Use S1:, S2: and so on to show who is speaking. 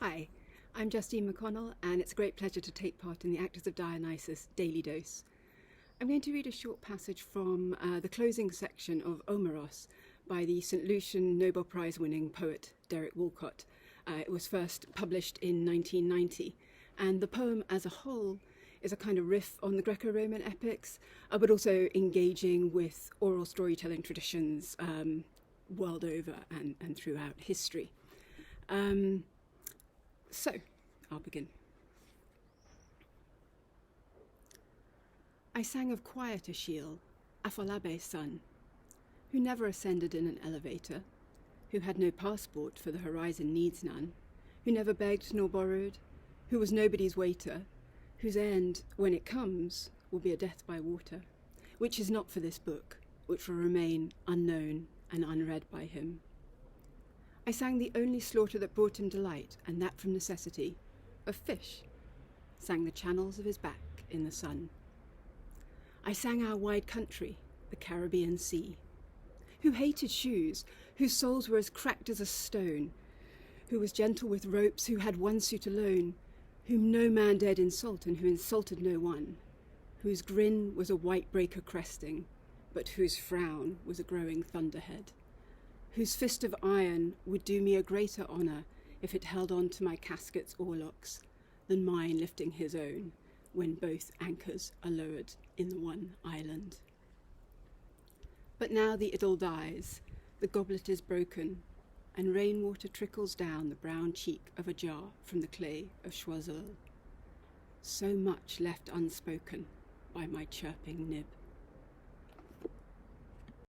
S1: Hi, I'm Justine McConnell, and it's a great pleasure to take part in the Actors of Dionysus Daily Dose. I'm going to read a short passage from the closing section of Omeros by the St Lucian Nobel Prize-winning poet Derek Walcott. It was first published in 1990, and the poem as a whole is a kind of riff on the Greco-Roman epics, but also engaging with oral storytelling traditions world over and throughout history. So, I'll begin. I sang of quiet Achille, Apholabe's son, who never ascended in an elevator, who had no passport for the horizon needs none, who never begged nor borrowed, who was nobody's waiter, whose end, when it comes, will be a death by water, which is not for this book, which will remain unknown and unread by him. I sang the only slaughter that brought him delight, and that from necessity, of fish, sang the channels of his back in the sun. I sang our wide country, the Caribbean Sea, who hated shoes, whose soles were as cracked as a stone, who was gentle with ropes, who had one suit alone, whom no man dared insult and who insulted no one, whose grin was a white breaker cresting, but whose frown was a growing thunderhead, whose fist of iron would do me a greater honour if it held on to my casket's oarlocks than mine lifting his own when both anchors are lowered in the one island. But now the idyll dies, the goblet is broken, and rainwater trickles down the brown cheek of a jar from the clay of Choiseul. So much left unspoken by my chirping nib.